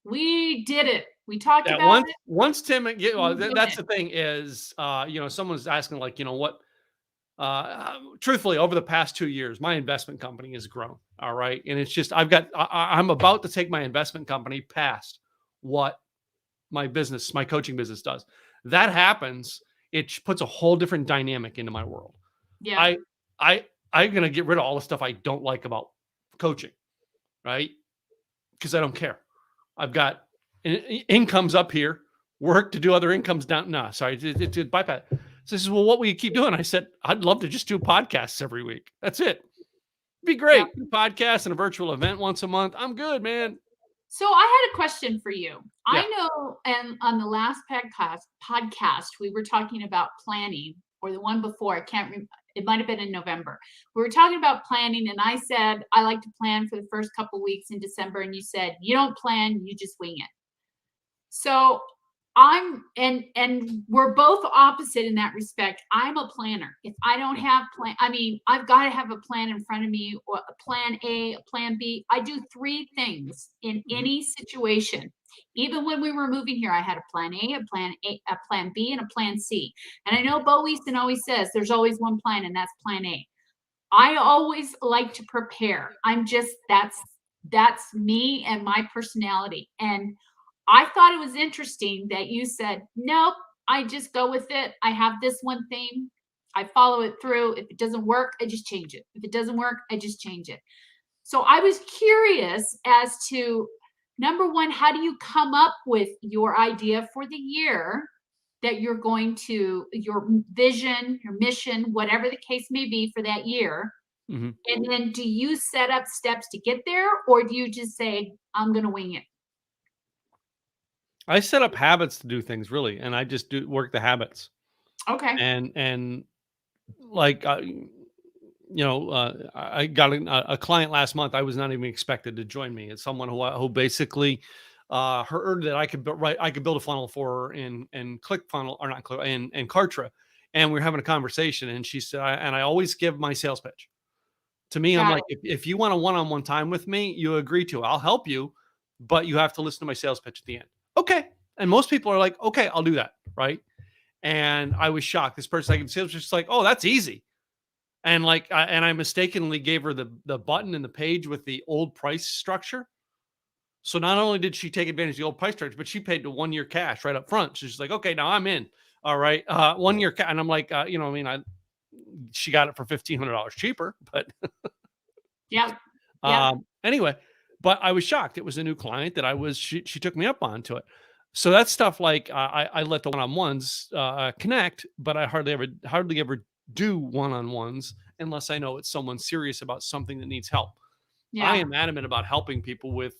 We did it. We talked Yeah. about it. Once Tim, well, We did that's it. the thing is, you know, someone's asking like, you know, what, truthfully, over the past 2 years, my investment company has grown. All right. And it's just, I'm about to take my investment company past what my coaching business does. That happens. It puts a whole different dynamic into my world. Yeah. I, I'm going to get rid of all the stuff I don't like about coaching. Right. Because I don't care. I've got incomes up here, work to do other incomes down. No, sorry. To bypass. So this is, well, what will you keep doing? I said, I'd love to just do podcasts every week. That's it. It'd be great. Yeah. Do podcasts and a virtual event once a month. I'm good, man. So I had a question for you. Yeah. I know, and on the last podcast, we were talking about planning, or the one before, I can't remember. It might have been in November. We were talking about planning, and I said I like to plan for the first couple weeks in December, and you said you don't plan, you just wing it. So I'm and we're both opposite in that respect. I'm a planner. If I don't have I mean, I've got to have a plan in front of me, or a plan A, a plan B. I do 3 things in any situation. Even when we were moving here, I had a plan A, a plan B, and a plan C. And I know Bo Easton always says there's always one plan, and that's plan A. I always like to prepare. I'm just that's me and my personality. And I thought it was interesting that you said, nope, I just go with it. I have this one thing. I follow it through. If it doesn't work, I just change it. If it doesn't work, I just change it. So I was curious as to number one, how do you come up with your idea for the year that you're going to, your vision, your mission, whatever the case may be for that year? Mm-hmm. And then do you set up steps to get there, or do you just say, I'm going to wing it? I set up habits to do things really, and I just work the habits. Okay. And like, I got a client last month. I was not even expected to join me. It's someone who basically heard that I could build a funnel for her in ClickFunnels, or not Click, in Kartra, and we were having a conversation, and she said, and I always give my sales pitch. To me, I'm Got like, if you want a one-on-one time with me, you agree to, I'll help you, but you have to listen to my sales pitch at the end. Okay. And most people are like, okay, I'll do that. Right. And I was shocked. This person I can see was just like, oh, that's easy. And like, I mistakenly gave her the button and the page with the old price structure. So not only did she take advantage of the old price structure, but she paid the 1 year cash right up front. So she's like, okay, now I'm in. All right. 1 year cash. And I'm like, she got it for $1,500 cheaper, but yeah. Yeah. Anyway, but I was shocked. It was a new client that she took me up onto it. So that's stuff like I let the one-on-ones connect, but I hardly ever do one-on-ones unless I know it's someone serious about something that needs help. Yeah. I am adamant about helping people with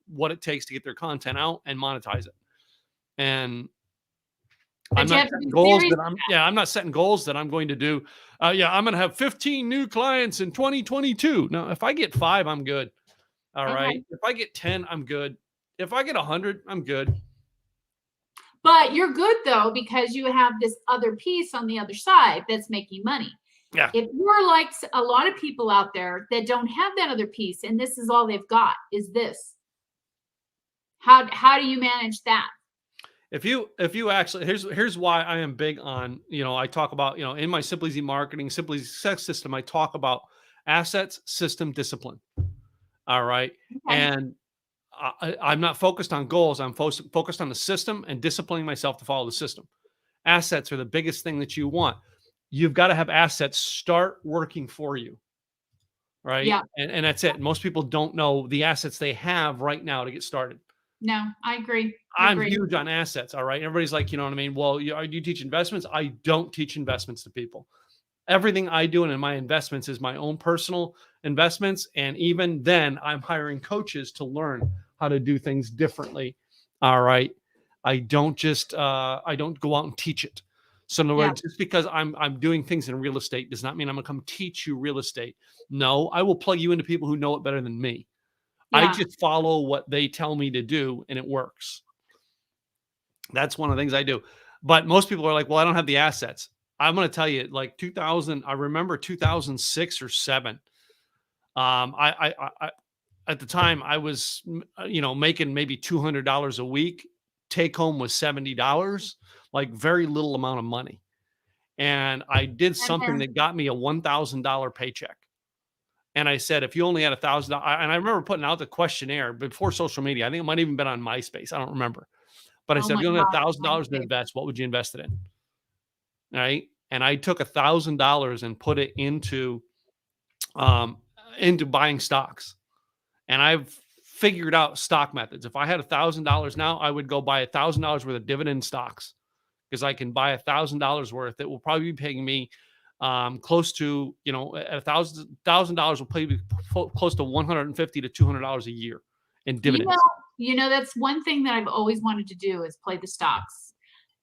what it takes to get their content out and monetize it. And I'm not setting goals I'm not setting goals that I'm going to do. I'm going to have 15 new clients in 2022. No, if I get 5, I'm good. All right. If I get 10, I'm good. If I get 100, I'm good. But you're good though, because you have this other piece on the other side that's making money. Yeah. If you're like a lot of people out there that don't have that other piece, and this is all they've got is this, how do you manage that? If you actually, here's why I am big on, I talk about, in my Simply Easy Marketing, Simply Easy Success System, I talk about assets, system, discipline. All right. Okay. And I'm not focused on goals. I'm focused on the system and disciplining myself to follow the system. Assets are the biggest thing that you want. You've got to have assets start working for you, right? Yeah. And that's it. Most people don't know the assets they have right now to get started. No, I agree. I I'm agree. huge on assets. All right. Everybody's like, you know what I mean? Well, you teach investments. I don't teach investments to people. Everything I do in my investments is my own personal investments. And even then, I'm hiring coaches to learn how to do things differently. All right. I don't go out and teach it. So in other Yeah. words, just because I'm doing things in real estate does not mean I'm gonna come teach you real estate. No, I will plug you into people who know it better than me. I Yeah. just follow what they tell me to do and it works. That's one of the things I do. But most people are like, well, I don't have the assets. I'm going to tell you, like 2000, I remember 2006 or seven. I at the time I was, making maybe $200 a week. Take home was $70, like very little amount of money. And I did And something there. that got me a $1,000 paycheck. And I said, if you only had $1,000, and I remember putting out the questionnaire before social media. I think it might have even been on MySpace. I don't remember. But I Oh said, if my you only have God. $1,000 to invest, what would you invest it in? Right. And I took $1,000 and put it into buying stocks. And I've figured out stock methods. If I had $1,000 now, I would go buy $1,000 worth of dividend stocks because I can buy $1,000 worth. It will probably be paying me close to, at $1,000 will pay me close to $150 to $200 a year in You know, dividends. that's one thing that I've always wanted to do is play the stocks,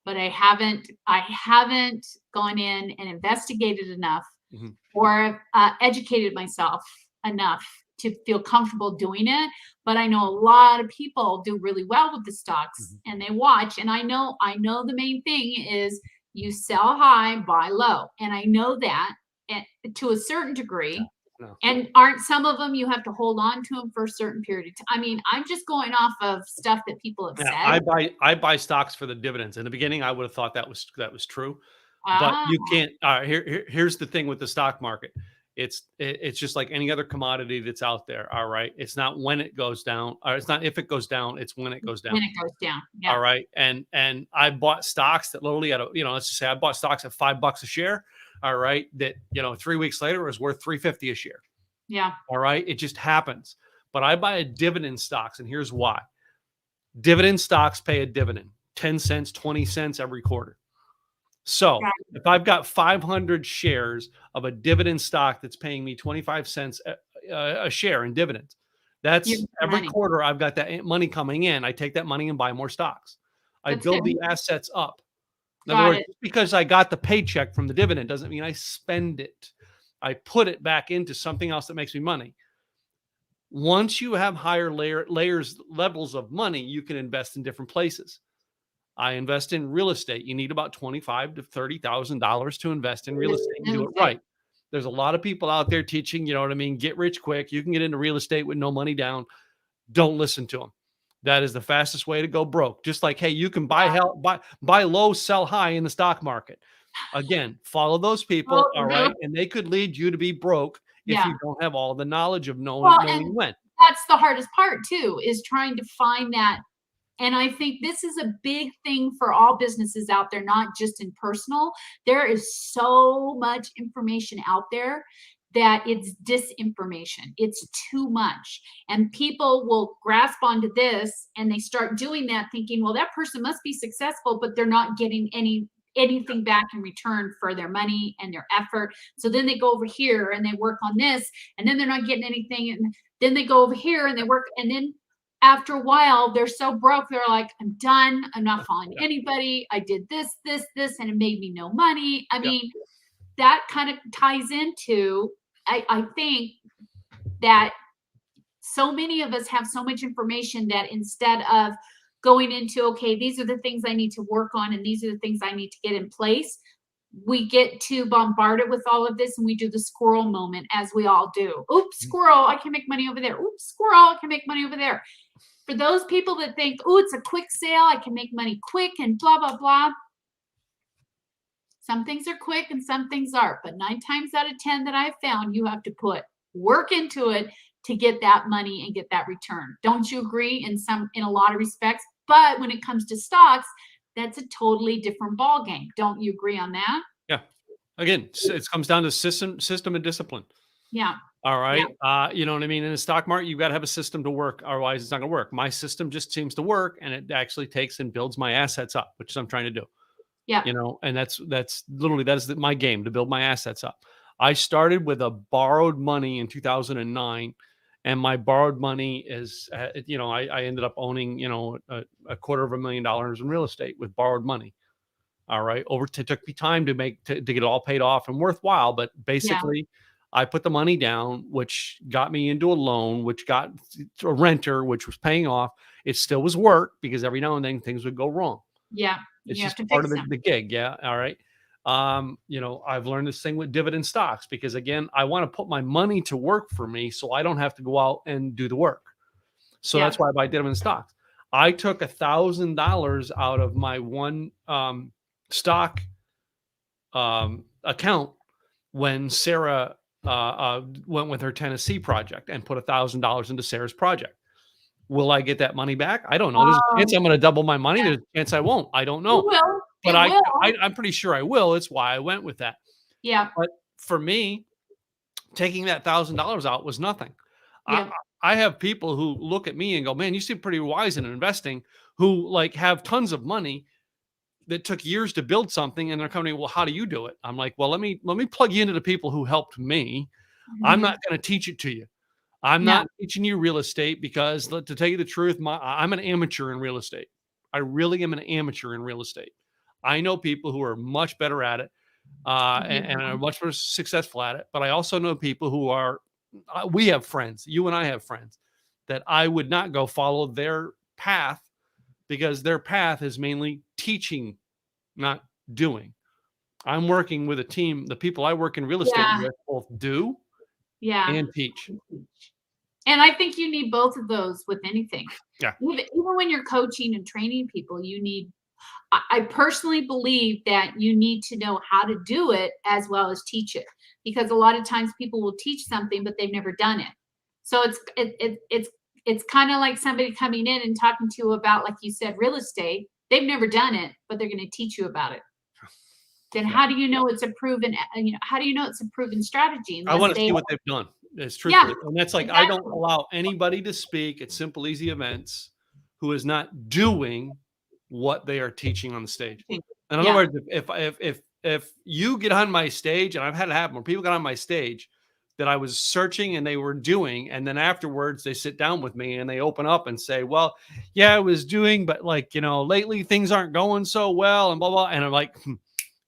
but I haven't gone in and investigated enough Mhm. or educated myself enough to feel comfortable doing it. But I know a lot of people do really well with the stocks Mhm. and they watch. And I know the main thing is you sell high, buy low. And I know that to a certain degree. No. And aren't some of them you have to hold on to them for a certain period of time? I mean, I'm just going off of stuff that people have Yeah, said. I buy stocks for the dividends. In the beginning, I would have thought that was true, but Ah, you can't. Here's the thing with the stock market. It's just like any other commodity that's out there. All right, it's not when it goes down, or it's not if it goes down. It's when it goes down. when it goes down. All Yeah. right, and I bought stocks that literally let's just say I bought stocks at $5 a share. All right, that 3 weeks later was worth 350 a share. Yeah. All right, it just happens. But I buy a dividend stocks, and here's why. Dividend stocks pay a dividend, 10 cents, 20 cents every quarter. So Got if I've got 500 shares of a dividend stock that's paying me 25 cents a share in dividends, you that's have every money. quarter I've got that money coming in. I take that money and buy more stocks. I That's fair. build the assets up. In other Got words, it. just because I got the paycheck from the dividend doesn't mean I spend it. I put it back into something else that makes me money. Once you have higher levels of money, you can invest in different places. I invest in real estate. You need about $25,000 to $30,000 to invest in real estate and do it Okay. right. There's a lot of people out there teaching, you know what I mean, get rich quick. You can get into real estate with no money down. Don't listen to them. That is the fastest way to go broke. Just like, hey, you can buy low, sell high in the stock market. Again, follow those Well, people, all right, and they could lead you to be broke if yeah. you don't have all the knowledge of knowing Well, knowing and when. that's the hardest part too, is trying to find that. And I think this is a big thing for all businesses out there, not just in personal. There is so much information out there that it's disinformation. It's too much. And people will grasp onto this and they start doing that thinking, well, that person must be successful, but they're not getting anything back in return for their money and their effort. So then they go over here and they work on this, and then they're not getting anything. And then they go over here and they work, and then after a while, they're so broke, they're like, I'm done. I'm not following Yeah, anybody. I did this, and it made me no money. I yeah, mean, that kind of ties into, I think that so many of us have so much information that instead of going into, okay, these are the things I need to work on and these are the things I need to get in place, we get too bombarded with all of this and we do the squirrel moment, as we all do. Oops, mhm, squirrel, I can make money over there. Oops, squirrel, I can make money over there. For those people that think, oh, it's a quick sale, I can make money quick and blah, blah, blah. Some things are quick and some things aren't. But 9 times out of 10 that I've found, you have to put work into it to get that money and get that return. Don't you agree in a lot of respects? But when it comes to stocks, that's a totally different ball game. Don't you agree on that? Yeah. Again, it comes down to system and discipline. Yeah. All Yeah. right. You know what I mean? In the stock market, you've got to have a system to work. Otherwise, it's not going to work. My system just seems to work, and it actually takes and builds my assets up, which is I'm trying to do. Yeah. You know, and that's literally my game, to build my assets up. I started with a borrowed money in 2009, and my borrowed money is, I ended up owning, a $250,000 in real estate with borrowed money. All right. It took me time to get it all paid off and worthwhile. But basically, I put the money down, which got me into a loan, which got a renter, which was paying off. It still was work because every now and then things would go wrong. Yeah. It's You have just to part fix of them. the gig. Yeah. All right. I've learned this thing with dividend stocks because, again, I want to put my money to work for me so I don't have to go out and do the work. So Yeah. that's why I buy dividend stocks. I took $1,000 out of my one stock account when Sarah went with her Tennessee project and put $1,000 into Sarah's project. Will I get that money back? I don't know. There's a chance I'm going to double my money. There's a chance I won't. I don't know. You will. But It will. I'm pretty sure I will. It's why I went with that. Yeah. But for me, taking that $1,000 out was nothing. Yeah. I have people who look at me and go, "Man, you seem pretty wise in investing," who like have tons of money that took years to build something, and they're coming, "Well, how do you do it?" I'm like, "Well, let me plug you into the people who helped me. I'm Mhm. not going to teach it to you. I'm No. not teaching you real estate because, to tell you the truth, I'm an amateur in real estate. I really am an amateur in real estate. I know people who are much better at it and are much more successful at it. But I also know people who are, we have friends, you and I have friends, that I would not go follow their path because their path is mainly teaching, not doing. I'm working with a team. The people I work in real estate Yeah. with both do Yeah. and teach. And I think you need both of those with anything. Yeah. Even when you're coaching and training people, you need, I personally believe that you need to know how to do it as well as teach it, because a lot of times people will teach something, but they've never done it. So it's kind of like somebody coming in and talking to you about, like you said, real estate. They've never done it, but they're going to teach you about it. Then how do you know it's a proven, how do you know it's a proven strategy? I want to see what they've done. It's truthfully. And that's like, I don't allow anybody to speak at Simple Easy events who is not doing what they are teaching on the stage. In other words, if you get on my stage, and I've had it happen where people got on my stage that I was searching and they were doing, and then afterwards they sit down with me and they open up and say, "Well, yeah, I was doing, but like, lately things aren't going so well," and blah, blah. And I'm like,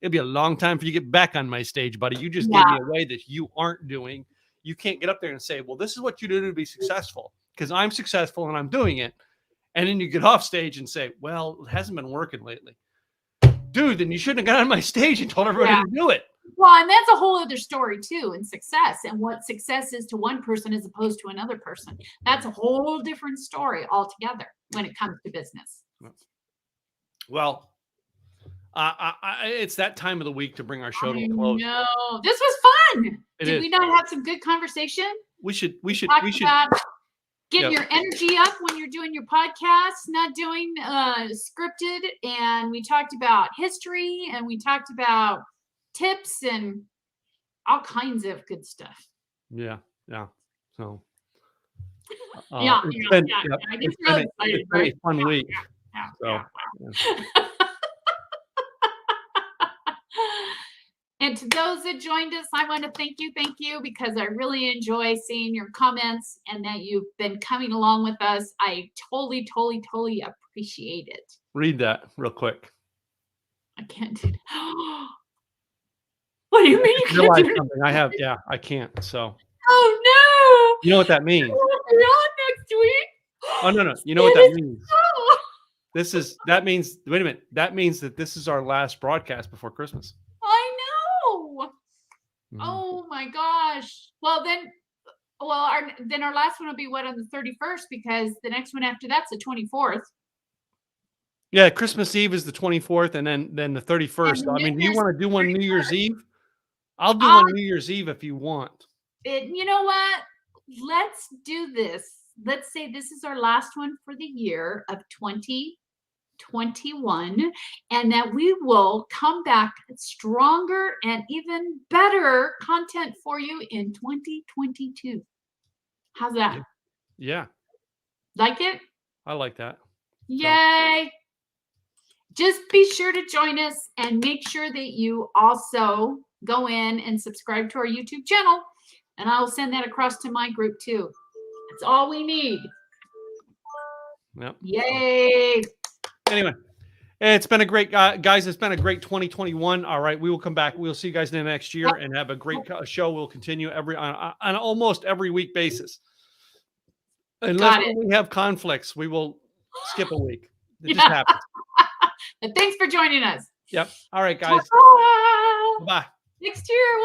it'd be a long time for you to get back on my stage, buddy. You just gave me a way that you aren't doing. You can't get up there and say, "Well, this is what you do to be successful," because I'm successful and I'm doing it. And then you get off stage and say, "Well, it hasn't been working lately." Dude, then you shouldn't have got on my stage and told everybody to do it. Well, and that's a whole other story too, in success, and what success is to one person as opposed to another person. That's a whole different story altogether when it comes to business. Well, it's that time of the week to bring our show to a close. No, this was fun. Did we not have some good conversation? We should About getting your energy up when you're doing your podcast, not doing scripted, and we talked about history, and we talked about tips and all kinds of good stuff. Yeah. So it's been a fun week. And to those that joined us, I want to thank you, because I really enjoy seeing your comments and that you've been coming along with us. I totally appreciate it. Read that real quick. I can't do that. What do you mean you can't do something? I have, I can't. So. Oh no! You know what that means? We're on next week. Oh no! You know what that means? That means. Wait a minute. That means that this is our last broadcast before Christmas. I know. Oh my gosh. Well, our last one will be on the 31st, because the next one after that's the 24th. Yeah, Christmas Eve is the 24th, and then the 31st. I mean, do you want to do one New Year's Eve? I'll do one New Year's Eve if you want. You know what? let's do this. Let's say this is our last one for the year of 2021, and that we will come back stronger and even better content for you in 2022. How's that? Yeah, Like it? I like that. Yay! Just be sure to join us and make sure that you also go in and subscribe to our YouTube channel, and I'll send that across to my group too. That's all we need. Yep. Yay! Anyway, it's been a great guys. It's been a great 2021. All right, we will come back. We'll see you guys in the next year and have a great show. We'll continue on almost every week basis. Unless we have conflicts, we will skip a week. It just happens. But thanks for joining us. Yep. All right, guys. Ta-ta! Bye. Next year.